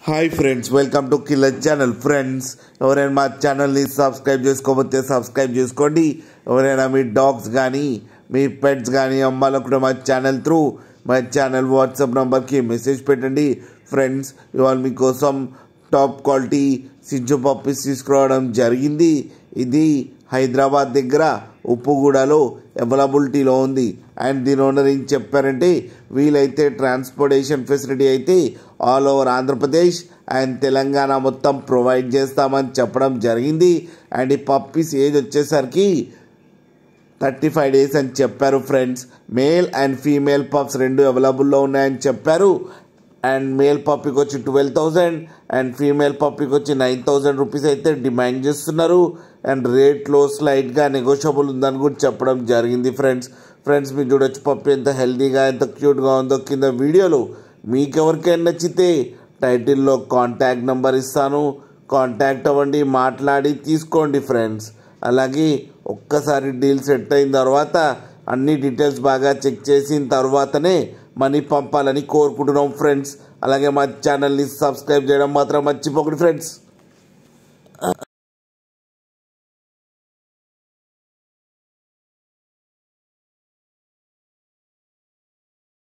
Hi friends, welcome to killer channel. Friends, ఎవరైనా మా ఛానల్ని సబ్స్క్రైబ్ చేసుకోకపోతే సబ్స్క్రైబ్ చేసుకోండి. ఎవరైనా మీ డాగ్స్ కానీ మీ పెట్స్ కానీ అమ్మాలనుకుంటే మా ఛానల్ త్రూ మా ఛానల్ వాట్సాప్ నెంబర్కి మెసేజ్ పెట్టండి. ఫ్రెండ్స్, ఇవాళ మీకోసం టాప్ క్వాలిటీ సిజ్జు పప్పీస్ తీసుకురావడం జరిగింది. ఇది హైదరాబాద్ దగ్గర ఉప్పుగూడలో అవైలబిలిటీలో ఉంది. అండ్ దీని ఓనర్ ఏం చెప్పారంటే, వీలైతే ట్రాన్స్పోర్టేషన్ ఫెసిలిటీ అయితే all over Andhra Pradesh and Telangana మొత్తం ప్రొవైడ్ చేస్తామని చెప్పడం జరిగింది. అండ్ ఈ పప్పీస్ ఏజ్ వచ్చేసరికి 35 days అని చెప్పారు. Friends, male and female pups రెండు అవైలబుల్లో ఉన్నాయని చెప్పారు. అండ్ మేల్ పప్పీకి వచ్చి 12,000 అండ్ ఫీమేల్ పప్పీకి వచ్చి 9,000 రూపీస్ అయితే డిమాండ్ చేస్తున్నారు. అండ్ రేట్లో స్లైట్గా నెగోషియబుల్ ఉందని కూడా చెప్పడం జరిగింది. ఫ్రెండ్స్ మీరు చూడొచ్చు పప్పీ ఎంత హెల్తీగా ఎంత క్యూట్గా ఉందో. కింద వీడియోలో మీకెవరికైనా నచ్చితే టైటిల్లో కాంటాక్ట్ నెంబర్ ఇస్తాను, కాంటాక్ట్ అవ్వండి, మాట్లాడి తీసుకోండి. ఫ్రెండ్స్, అలాగే ఒక్కసారి డీల్ సెట్ అయిన తర్వాత అన్ని డీటెయిల్స్ బాగా చెక్ చేసిన తర్వాతనే మనీ పంపాలని కోరుకుంటున్నాం. ఫ్రెండ్స్, అలాగే మా ఛానల్ని సబ్స్క్రైబ్ చేయడం మాత్రం మర్చిపోకండి. ఫ్రెండ్స్.